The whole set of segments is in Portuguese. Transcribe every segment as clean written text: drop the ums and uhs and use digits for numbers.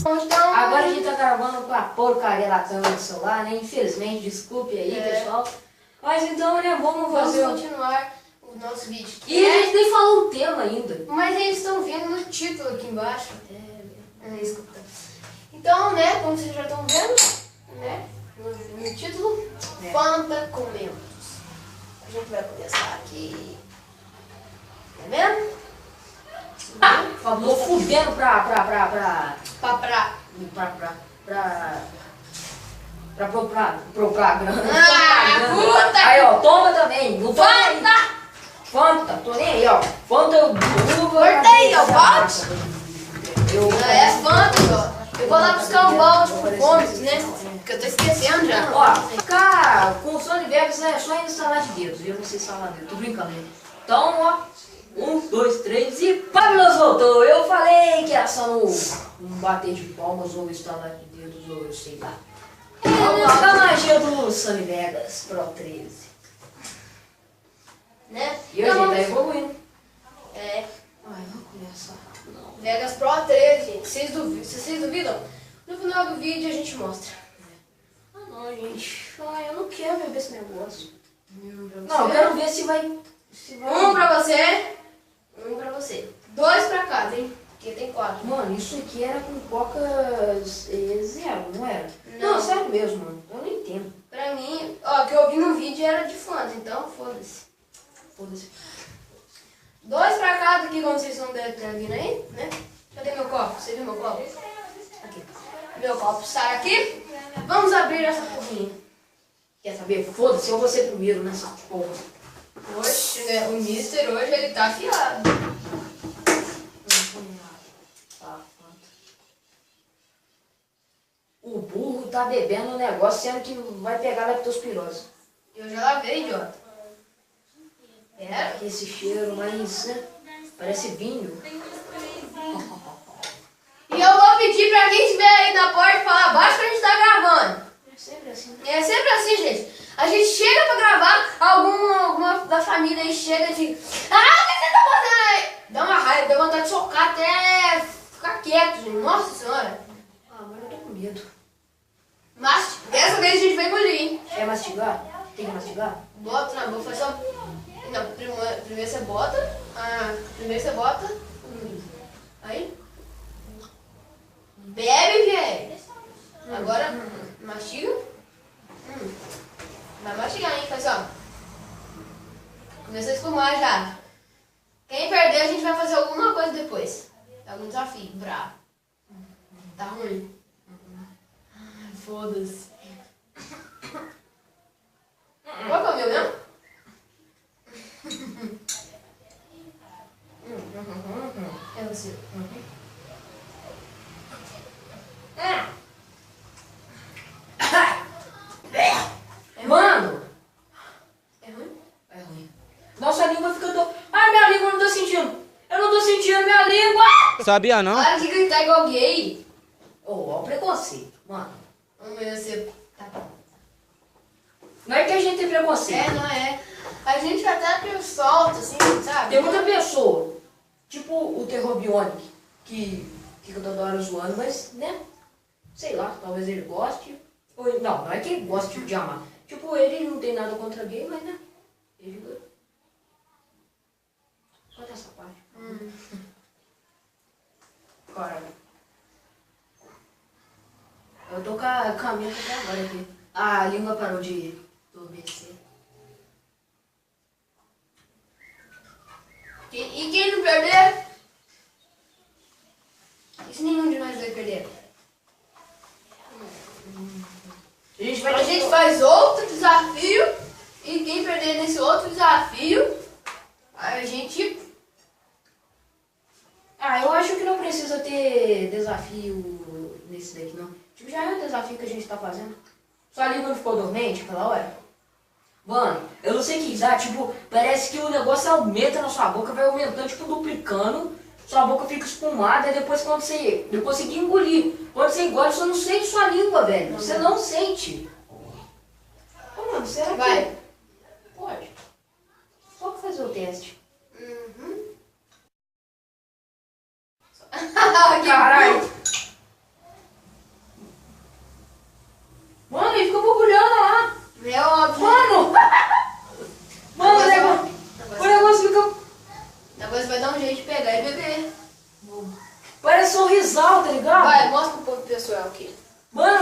Então, agora a gente tá gravando com a porcaria da câmera do celular, né? Infelizmente, desculpe aí, pessoal. Mas então, né, vamos fazer... continuar o nosso vídeo. E a gente nem falou o tema ainda. Mas eles estão vendo no título aqui embaixo. Escuta. Então, né, como vocês já estão vendo, né, no título, Fanta com Mentos. A gente vai começar aqui. Tá vendo? Falou fudendo pra propaganda. Puta! Aí, ó, toma também. Não tô nem aí. Fanta! Fanta, tô nem aí, ó. Fanta eu durmo. Corta aí, ó, bote. É Fanta, ó. Eu vou lá buscar um balde com fones, né? Porque eu tô esquecendo já. Ó, ficar com o Sony Vegas é só instalar de dedos, viu? Não sei instalar dedos, tô brincando aí. Então, ó, 1, 2, 3 e Pablos voltou. Eu falei que era só no bater de palmas ou instalar de dedos ou eu sei lá. É a magia do Sony Vegas Pro 13. Né? E hoje ele tá evoluindo. É. Ai, vamos começar. Não. Vegas Pro 13, gente. Vocês duvidam? No final do vídeo a gente mostra. Ah não, gente. Ai, eu não quero beber esse negócio. Não, Não, eu quero ver se vai... Um pra você, um pra você. 2 pra casa, hein? Porque tem 4. Mano, isso aqui era com coca zero, não era? Não. Não, sério mesmo, mano. Eu não entendo. Pra mim, ó, que eu vi no vídeo era de Fanta, então foda-se. Foda-se. 2 pra cada aqui, como vocês estão vendo aí, né? Cadê meu copo? Você viu meu copo? Aqui. Meu copo está aqui. Vamos abrir essa porrinha. Quer saber? Foda-se, eu vou ser primeiro nessa porra. Oxe, né? O Mister hoje ele tá afiado. O burro tá bebendo um negócio sendo que vai pegar leptospirose. Eu já lavei, idiota. Pera. Esse cheiro, mas, né? Parece vinho. E eu vou pedir pra quem estiver aí na porta falar abaixo que a gente tá gravando. É sempre assim. É sempre assim, gente. A gente chega pra gravar, alguma da família aí chega e diz: ah, o que você tá fazendo aí? Dá uma raiva, dá vontade de socar até ficar quieto, gente. Nossa senhora. Ah, agora eu tô com medo. Mas dessa vez a gente vai engolir, hein? Quer mastigar? Tem que mastigar? Bota na boca, faz só. Não, primeiro você bota. Primeiro você bota. Aí. Bebe, velho. Agora, mastiga. Vai mastigar, hein? Faz ó. Começou a espumar já. Quem perder, a gente vai fazer alguma coisa depois. Algum desafio, bravo. Tá ruim. Ai, foda-se. Qual que é o meu mesmo? É o seu. Mano! É ruim? É ruim. Nossa língua fica do... Ai, minha língua, eu não tô sentindo. Eu não tô sentindo minha língua. Sabia não? Para de gritar igual gay. Ó, o preconceito, mano. Vamos ver você. Tá bom. Não é que a gente tem preconceito. Não é. A gente até solta, assim, sabe? Tem muita pessoa, tipo o Terror Bionic, que fica toda hora zoando, mas, né? Sei lá, talvez ele goste. Ou, não é que ele goste de amar. Tipo, ele não tem nada contra gay, mas, né? Ele... Corta essa parte. Caralho. Eu tô com a minha até agora aqui. A língua parou de adormecer. E quem não perder? E se nenhum de nós vai perder? A gente faz outro desafio. E quem perder nesse outro desafio, a gente... Ah, eu acho que não precisa ter desafio nesse daqui, não. Tipo, já é o desafio que a gente tá fazendo. Sua língua não ficou dormente aquela hora? Mano, eu não sei o que dá, tipo, parece que o negócio aumenta na sua boca, vai aumentando, tipo, duplicando. Sua boca fica espumada, e depois quando você... Eu consegui engolir. Quando você engole, você não sente sua língua, velho. Você não sente. Ô, mano, será que... Vai. Pode. Só pra fazer o teste. Caralho.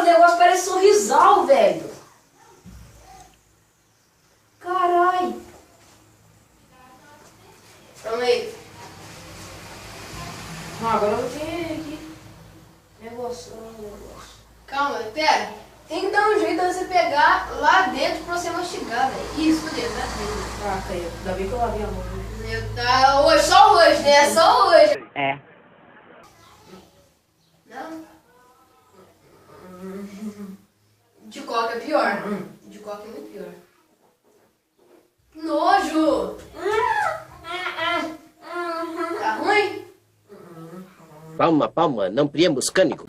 Mano, o negócio parece sorrisal, velho. Carai. Calma aí. Não, agora eu vou ter aqui. Negócio. Calma, pera. Tem que dar um jeito de você pegar lá dentro pra você mastigar, velho. Isso, dentro, tá dentro. Ah, caiu. Ainda bem que eu lavei a mão. Tá hoje, só hoje, né? Só hoje. É. Não? De coca é pior. De coca é muito pior. Nojo! Tá ruim? Palma, palma, não priemos cânico.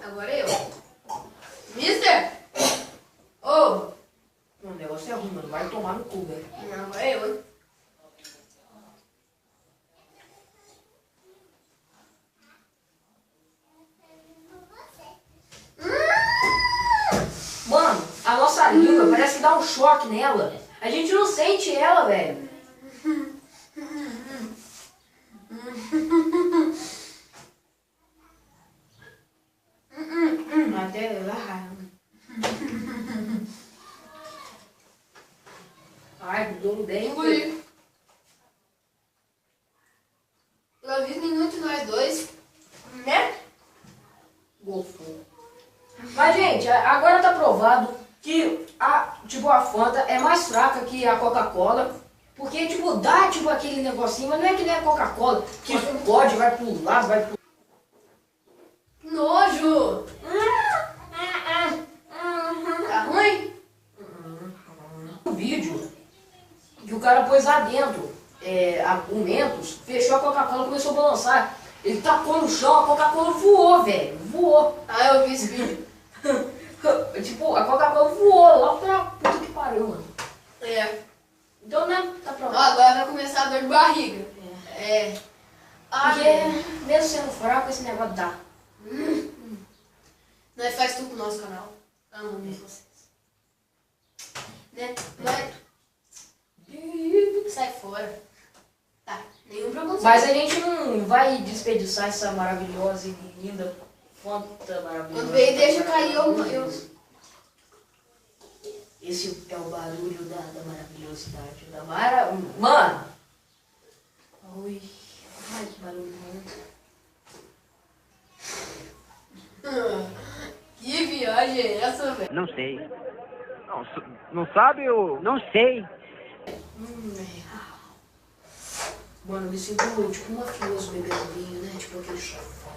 Agora eu. Mister! Ô! O negócio é ruim, mano. Vai tomar no cu, velho. Não, agora eu, hein? Mano, a nossa língua parece que dá um choque nela. A gente não sente ela, velho. Até lá. Ai, dou bem. Engoli. Pelo visto, nenhum de nós dois, né? Gostou. Mas, gente, agora tá provado que a Fanta é mais fraca que a Coca-Cola. Porque, tipo, dá, aquele negocinho, mas não é que nem a Coca-Cola, que explode, vai pro lado, vai pro... Nojo! Tá ruim? Um vídeo que o cara pôs lá dentro argumentos, fechou a Coca-Cola, começou a balançar. Ele tacou no chão, a Coca-Cola voou, velho. Voou. Ah, eu vi esse vídeo. Tipo, a Coca-Cola voou lá pra puta que pariu, mano. É. Então, né, tá Ó, pronto. agora vai começar a dor de barriga. É. Ah, Porque, mesmo sendo fraco, esse negócio dá. nós faz tudo pro nosso canal. Amamos vocês. Né? Mas... Sai fora. Tá, nenhum preconceito. Mas a gente não vai desperdiçar essa maravilhosa e linda Fanta maravilhosa. Quando veio, deixa cair eu... Esse é o barulho da maravilhosidade. Mano! Ui. Ai, que barulho bom. Que viagem é essa, velho? Não sei. Não sabe o... Não sei. Mano, eu me sinto tipo um mafioso bebendo vinho, né? Tipo aquele chafão.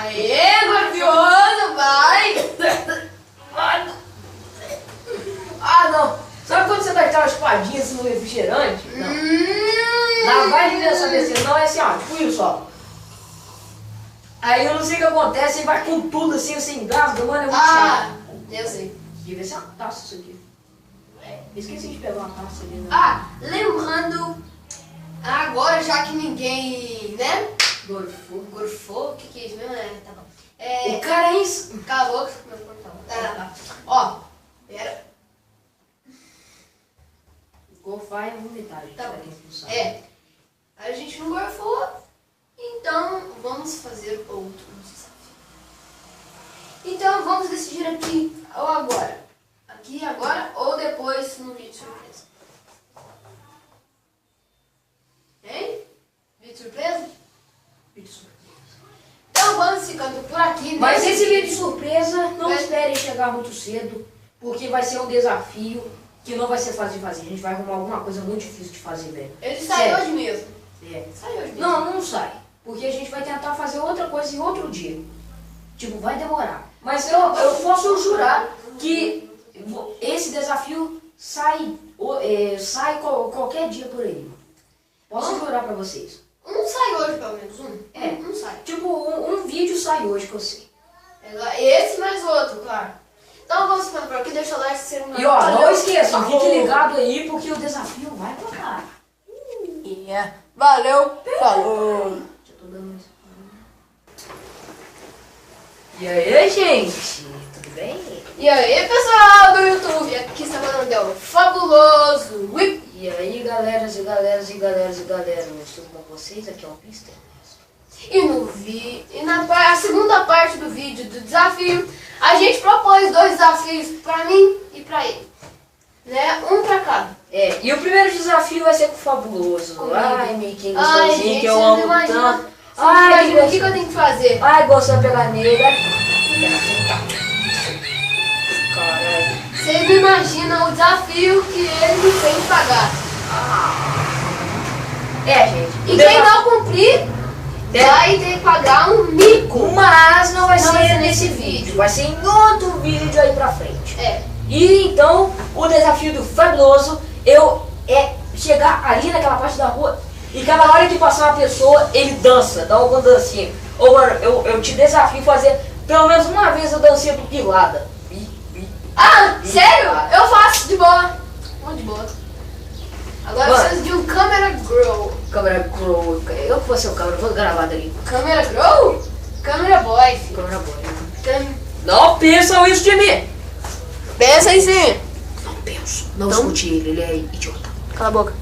Aê, mafioso, vai! Ah, não! Sabe quando você vai dar uma espadinha assim no refrigerante? Não. Lá vai de essa descer, não é assim, ó, tipo isso, ó. Aí eu não sei o que acontece, ele vai com tudo assim, você engasga, mano, é muito chato. Eu sei. Devia ser uma taça isso aqui. Esqueci de pegar uma taça ali, né? Ah, lembrando, agora já que ninguém, né? Gorfou, o que é isso mesmo? É, tá bom. O cara é isso. Cala a boca, meu portão. Tá. Ó, pera. Gorfar é vomitar, gente. Tá pra bom. quem não sabe. É, a gente não gorfou, então vamos fazer outro desafio. Então vamos decidir aqui ou agora. Aqui agora ou depois no vídeo surpresa. Hein? Vídeo surpresa? Vídeo surpresa. Então vamos ficando por aqui. Mas nesse esse vídeo surpresa, não Vai- esperem chegar muito cedo, porque vai ser um desafio que não vai ser fácil de fazer. A gente vai arrumar alguma coisa muito difícil de fazer, velho. Ele saiu Sério. hoje mesmo. É. Saiu hoje mesmo. Não sai. Porque a gente vai tentar fazer outra coisa em outro dia. Tipo, vai demorar. Mas eu posso jurar que esse desafio sai qualquer dia por aí. Posso jurar pra vocês. Um sai hoje, pelo menos. Um. É. Um sai. Tipo, um vídeo sai hoje que eu sei. Esse mais outro, claro. Então vamos ficando por aqui. Deixa o like, se inscreva no E ó, canal. não esqueçam, fique ligado aí porque o desafio vai pra cá. Valeu, falou. Já tô dando isso. E aí, gente? Tudo bem? E aí, pessoal do YouTube, aqui está falando é o Fabuloso Whip. E aí, galeras e galeras e galeras e galeras, tudo com vocês? Aqui é o Pister. E na segunda parte do vídeo do desafio, a gente propôs 2 desafios pra mim e pra ele. Né? Um pra cada. É, e o primeiro desafio vai ser com o Fabuloso. Comigo. Ai, Miquinho, Ai, gostosinho, gente, que eu vocês amo não imaginam. tanto. Vocês Ai, imaginam o que eu tenho que fazer? Ai, gostou de pegar nele, né? Caralho. Vocês não imaginam o desafio que ele me fez pagar. É, gente. E quem não cumprir, vai ter que pagar um mico. Mas não vai Não ser vai ser nesse vídeo, vai ser em outro vídeo aí pra frente. É. E então, o desafio do Fabuloso é chegar ali naquela parte da rua e cada hora que passar uma pessoa, ele dança, dá alguma dancinha. Ou mano, eu te desafio a fazer pelo menos uma vez a dancinha do Pilada. Ah, sério? Eu faço de boa. Muito de boa. Agora Mano. preciso de um camera grow. Câmera Grow, eu que vou ser o câmera, vou gravar dali. Câmera grow? Câmera boy, filho. Câmera boa. Cam- Não pensam isso de mim! Pensa em si. Não penso. Não Então- escute ele é idiota. Cala a boca.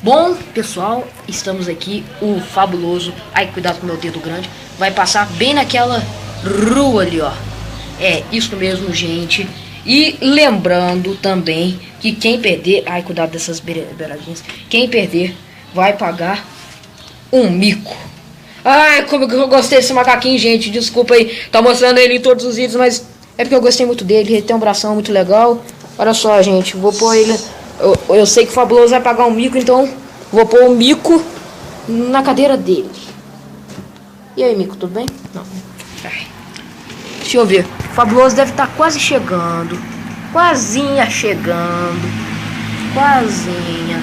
Bom, pessoal, estamos aqui, o Fabuloso, ai, cuidado com o meu dedo grande, vai passar bem naquela rua ali, ó. É, isso mesmo, gente. E lembrando também que quem perder, ai, cuidado dessas beiradinhas, quem perder vai pagar um mico. Ai, como que eu gostei desse macaquinho, gente, desculpa aí, tá mostrando ele em todos os vídeos, mas é porque eu gostei muito dele, ele tem um bração muito legal. Olha só, gente, vou pôr ele... Eu sei que o Fabuloso vai pagar um mico, então vou pôr um mico na cadeira dele. E aí, mico, tudo bem? Não. Ai. Deixa eu ver. O Fabuloso deve estar quase chegando. Quasinha chegando. Quasinha.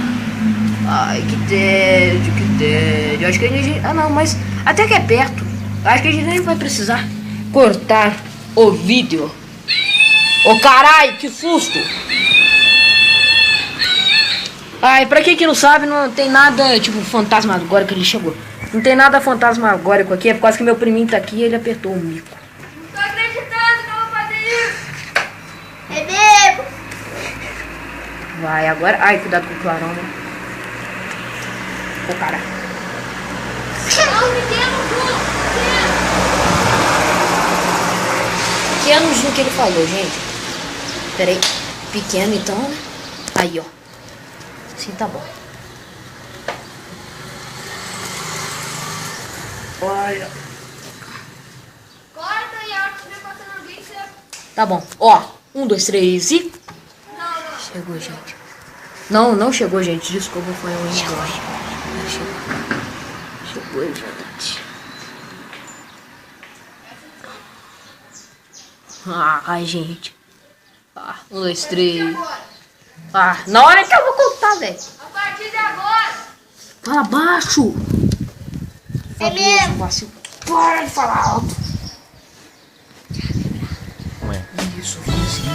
Ai, que tédio, que tédio. Acho que a gente... Ah, não, mas até que é perto. Acho que a gente nem vai precisar cortar o vídeo. Ô, caralho, que susto! Ai, pra quem que não sabe, não tem nada, tipo, fantasmagórico, ele chegou. Não tem nada fantasmagórico aqui, é por causa que meu priminho tá aqui e ele apertou o mico. Não tô acreditando que eu vou fazer isso. É mesmo. Vai, agora... Ai, cuidado com o clarão, né? Ô, cara. Não me deu Pequenos no que ele falou, gente. Pera aí. Pequeno, então, né? Aí, ó. Assim tá bom. Olha. Corta e a hora que estiver passando alguém, você... Tá bom. Ó. 1, 2, 3 e... Não. Chegou, gente. Não chegou, gente. Desculpa, foi um engano. Chegou, é verdade. Ai, gente. 1, 2, 3. Na hora que eu vou contar, velho. A partir de agora. Fala baixo. É mesmo. Vacilo. Para de falar alto. Ué. Isso, fala assim.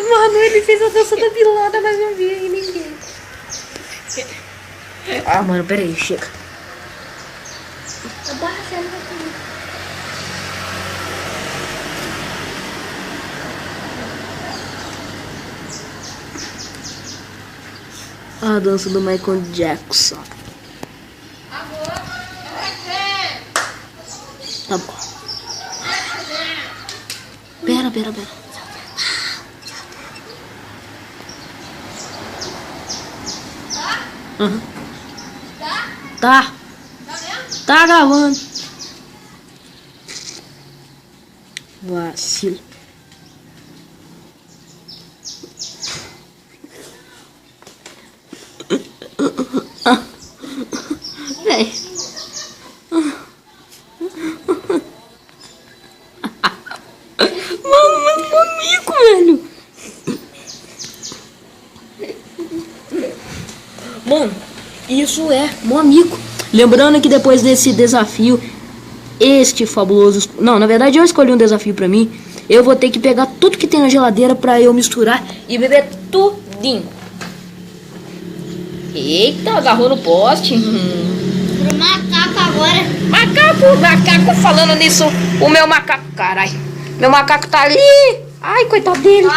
Mano, ele fez a dança da bilada, mas não vi ninguém. Ah, mano, pera aí, chega. Abaixa ela aqui. A dança do Michael Jackson. Agora. Tá bom. Pera. Uhum. Tá. Tá gravando. Vacilo. Véi. Mano, comigo, velho. Mano, isso é meu amigo. Lembrando que depois desse desafio, este fabuloso... Não, na verdade eu escolhi um desafio pra mim. Eu vou ter que pegar tudo que tem na geladeira pra eu misturar e beber tudinho. Eita, agarrou no poste. Pro macaco agora. agora. Macaco, falando nisso, o meu macaco, caralho. Meu macaco tá ali. Ai, coitado dele.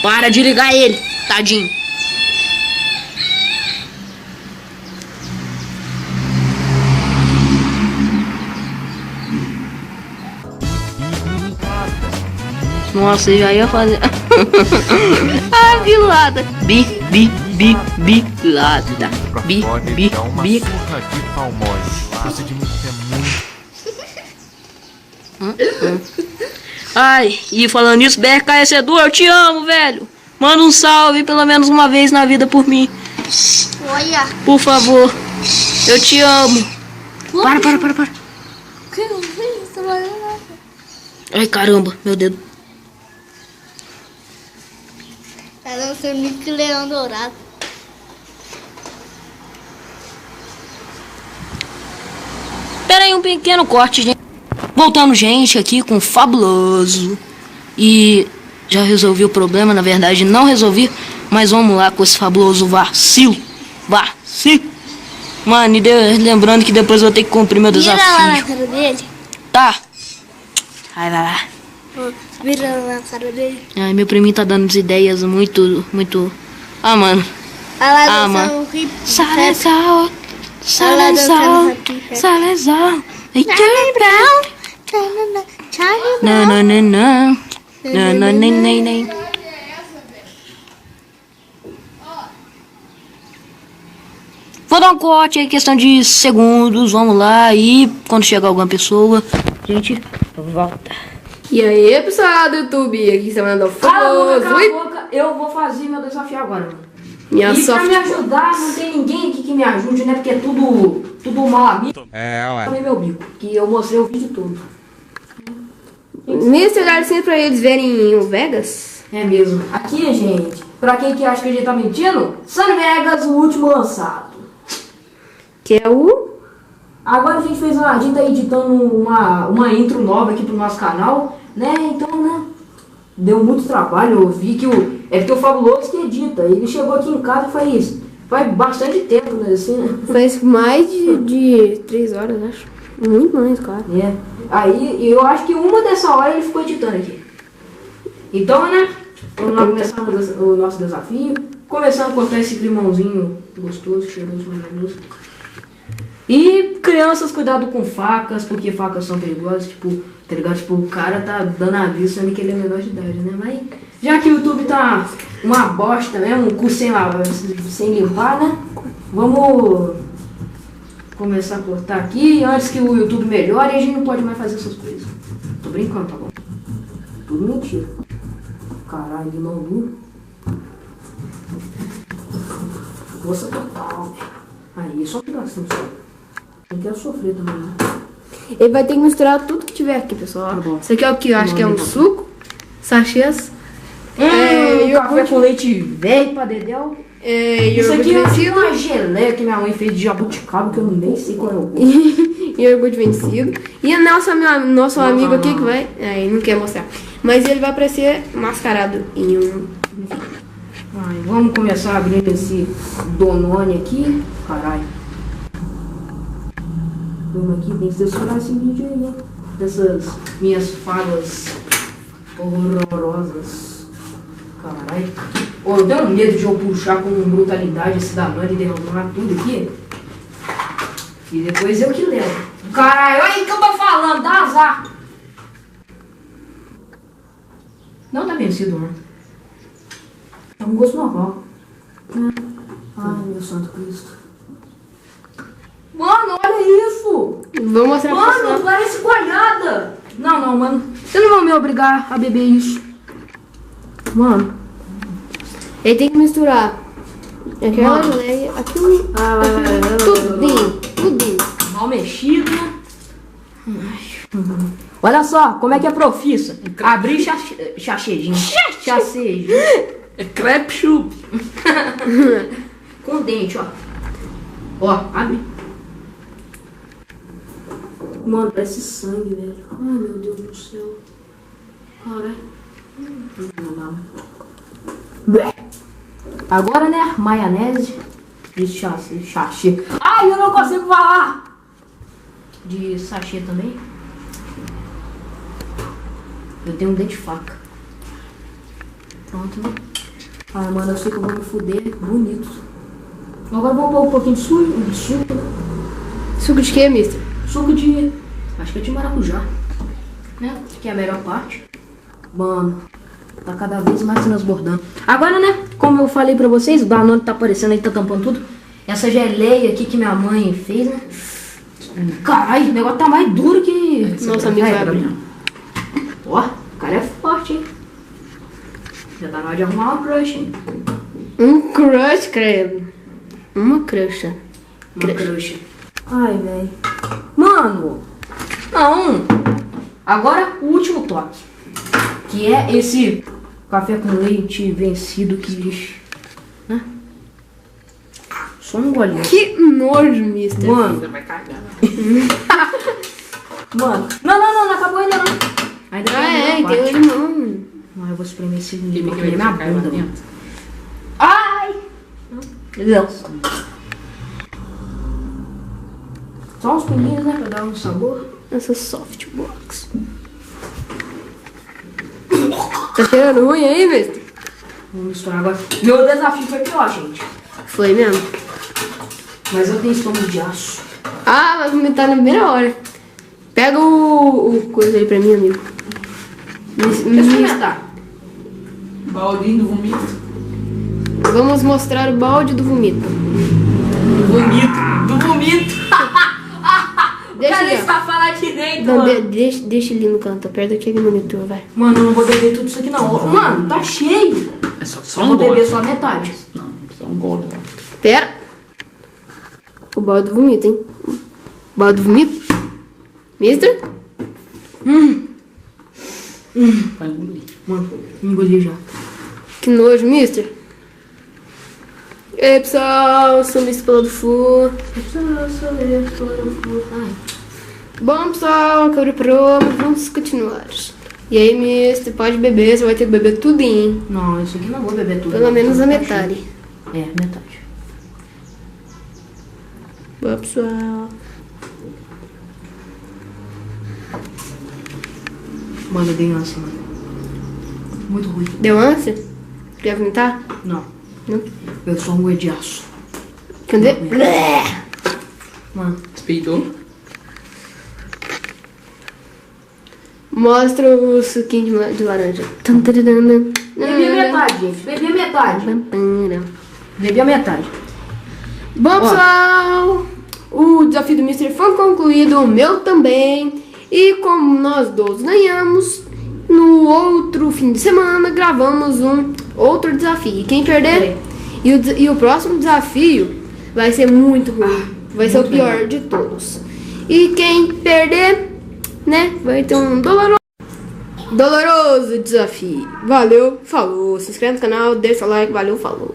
Para de ligar ele, tadinho. Nossa, eu já ia fazer. Ah, bilada. Bilada. Surra de palmole. Isso de muito Ai, e falando nisso, BRKS Edu, eu te amo, velho. Manda um salve pelo menos uma vez na vida por mim. Olha. Por favor. Eu te amo. Para. Ai, caramba, meu dedo. Tá lançando Nick Leão Dourado. Pera aí, um pequeno corte, gente. Voltando, gente, aqui com o Fabuloso. E já resolvi o problema, na verdade não resolvi. Mas vamos lá com esse fabuloso vacilo. Mano, e lembrando que depois eu vou ter que cumprir meu desafio. Vira lá na cara dele. Tá. Vai lá. Vira lá na cara dele. Ai, meu priminho tá dando ideias muito... Ah, mano. Ah, mano. Salazar. Salazar. Não. Vou dar um corte aí, questão de segundos, vamos lá, e quando chegar alguma pessoa, a gente volta. E aí, pessoal do YouTube, aqui você mandou Cala a famoso. boca, eu vou fazer meu desafio agora, mano. Minha E pra soft. me ajudar, não tem ninguém aqui que me ajude, né, porque é tudo mal amigo. Também meu bico, que eu mostrei o vídeo todo. Nesse olhar sempre pra eles verem o Vegas. É mesmo. Aqui, gente, pra quem que acha que a gente tá mentindo, San Vegas, o último lançado. Que é o... Agora a gente tá editando uma intro nova aqui pro nosso canal, né? Então, né? Deu muito trabalho, eu vi que é porque o Fabuloso que edita. Ele chegou aqui em casa faz bastante tempo, né? Assim, né? Faz mais de 3 horas, acho. Muito mais, cara. É. Aí eu acho que uma dessa hora ele ficou editando aqui. Então, né? Vamos lá começar o nosso desafio. Começando a cortar esse limãozinho gostoso, cheiroso, maravilhoso. E crianças, cuidado com facas, porque facas são perigosas, tipo, tá ligado? Tipo, o cara tá dando aviso sendo que ele é menor de idade, né? Mas já que o YouTube tá uma bosta mesmo, um cu sem limpar, né? Vamos começar a cortar aqui antes que o YouTube melhore e a gente não pode mais fazer essas coisas. Tô brincando, tá bom? Tudo mentira. Caralho, de mão dura. Força total. Aí, só um pedacinho só. Não quero sofrer também, né? Ele vai ter que misturar tudo que tiver aqui, pessoal. Tá bom. Isso aqui é o que eu acho que é um suco. Sachês. Café com leite velho pra dedéu. Isso aqui é uma geleia que minha mãe fez de jabuticaba, que eu nem sei qual é o gosto. Iogurte vencido. E o nosso amigo aqui que vai... ele não quer mostrar. Mas ele vai aparecer mascarado em um... Ai, vamos começar a abrir esse Danone aqui. Caralho. Vamos aqui, tem que censurar esse vídeo aí, né? Dessas minhas falas horrorosas. Caralho. Ô, eu tenho medo de eu puxar com brutalidade esse Danone e derramar tudo aqui. E depois eu que levo. Caralho, olha aí que eu tô falando, dá azar. Não tá vencido, não. É um gosto normal. Ai, meu santo Cristo. Mano, olha isso! Vou mostrar pra Mano, você. parece coalhada! Não, mano. Vocês não vão me obrigar a beber isso. Mano. Ele tem que misturar aquela geleia, aquilo... Tudinho. Mal mexido, né? Olha só, como é que é profissa. Abrir chachejinho. Chachejinho. É crepe chup. Com dente, ó. Ó, abre. Mano, parece sangue, velho. Ai, meu Deus do céu. Caralho. Não dá. Agora, né, maionese. De sachê. Ai, eu não consigo falar! De sachê também. Eu tenho um dente de faca. Pronto, né? Ai, mano, eu sei que eu vou me fuder bonito. Agora vamos pôr um pouquinho de suco. Suco de quê, mister? Suco de... acho que é de maracujá. Né? Que é a melhor parte. Mano, tá cada vez mais transbordando. Agora, né? Como eu falei pra vocês, o Danone tá aparecendo aí, tá tampando tudo. Essa geleia aqui que minha mãe fez, né? Caralho, o negócio tá mais duro que... Nossa, amigo vai abrir. Ó, o cara é forte, hein? Já tá na hora de arrumar uma crush, hein? Um crush, credo. Uma crush. Uma crush. Ai, velho. Mano! Não! Agora, o último toque. Que é esse café com leite vencido que... né? Só um golinho. Que nojo, mister. Mano. Você vai cagar. Mano. Não acabou ainda não. Ainda Tem parte. o limão. Não, eu vou espremer esse limão aqui na minha bunda, mano. Ai! Deus. Só uns pinguinhos, né? Pra dar um sabor. Essa softbox. Tá cheirando ruim aí, mister? Vamos misturar agora. Meu desafio foi pior, gente. Foi mesmo. Mas eu tenho estômago de aço. Ah, vai vomitar na primeira hora. Pega o coisa aí pra mim, amigo. Deixa eu experimentar. Baldinho do vomito. Vamos mostrar o balde do vomito. Do vomito. Deixa Cara, ele, ele tá falando aqui dentro, não, mano. deixa ele no canto, perto daquele monitor, vai. Mano, eu não vou beber tudo isso aqui não. Mano, tá cheio. É só Eu um vou beber gole. só a metade. Não, só um gole. Pera. O balde do vomito, hein? Balde do vomito. Mister? Vai engolir. Mano, engoli já. Que nojo, mister. E aí, pessoal, sou o Mister Pelado Fu. Bom, pessoal, acabou o programa, vamos continuar. E aí, mister, pode beber, você vai ter que beber tudinho, hein? Não, isso aqui não vou beber tudo. Pelo menos a metade. É, metade. Bom, pessoal. Mano, eu dei ânsia, mano. Muito ruim. Deu ânsia? Quer vomitar? Não. Não? Eu sou um moer de aço. Cadê? Mano, Espeitou? Mostra o suquinho de laranja. bebi a metade, gente. Bebi a metade. Bebi a metade. Bom, pessoal, o desafio do Mister foi concluído, o meu também. E como nós dois ganhamos, no outro fim de semana gravamos um outro desafio. E quem perder, e o próximo desafio vai ser muito ruim. Vai ser o pior de todos. E quem perder, né, vai ter um doloroso desafio. Valeu, falou. Se inscreve no canal, deixa o like, valeu, falou.